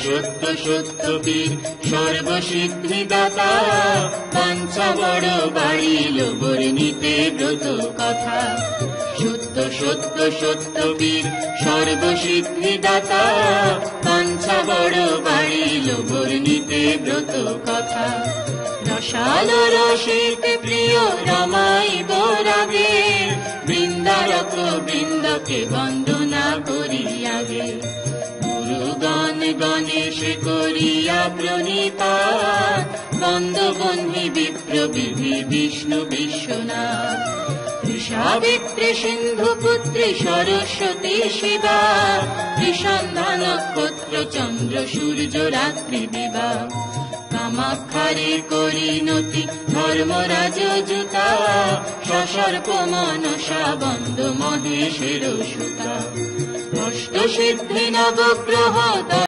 সত্য সত্য বীর সর্বসিদ্ধিদাতা, বাঞ্ছা বড় বাড়িল বর্ণিতে ব্রত কথা। সত্য সত্য সত্য বীর সর্বসিদ্ধিদাতা, বাঞ্ছা বড় বাড়িল বর্ণিতে ব্রত কথা। রসাল রসিক প্রিয় রমাইব রাগে, বৃন্দারক বৃন্দকে বন্দনা করি আগে। গুরুগণ গণেশ করিয়া প্রণিপাত, বন্দবন্ধি বিপ্র বিধি বিষ্ণু বিশ্বনাথ। সাবিত্রী সিন্ধু পুত্রী সরস্বতী শিবা, ত্রিসন্ধ্যা নক্ষত্র চন্দ্র সূর্য রাত্রি দিবা। কামাক্ষারে করিনতি ধর্মরাজ জুতা, সসর্প মনসা বন্দ মহেশের সুতা। অষ্টসিদ্ধি নবগ্রহ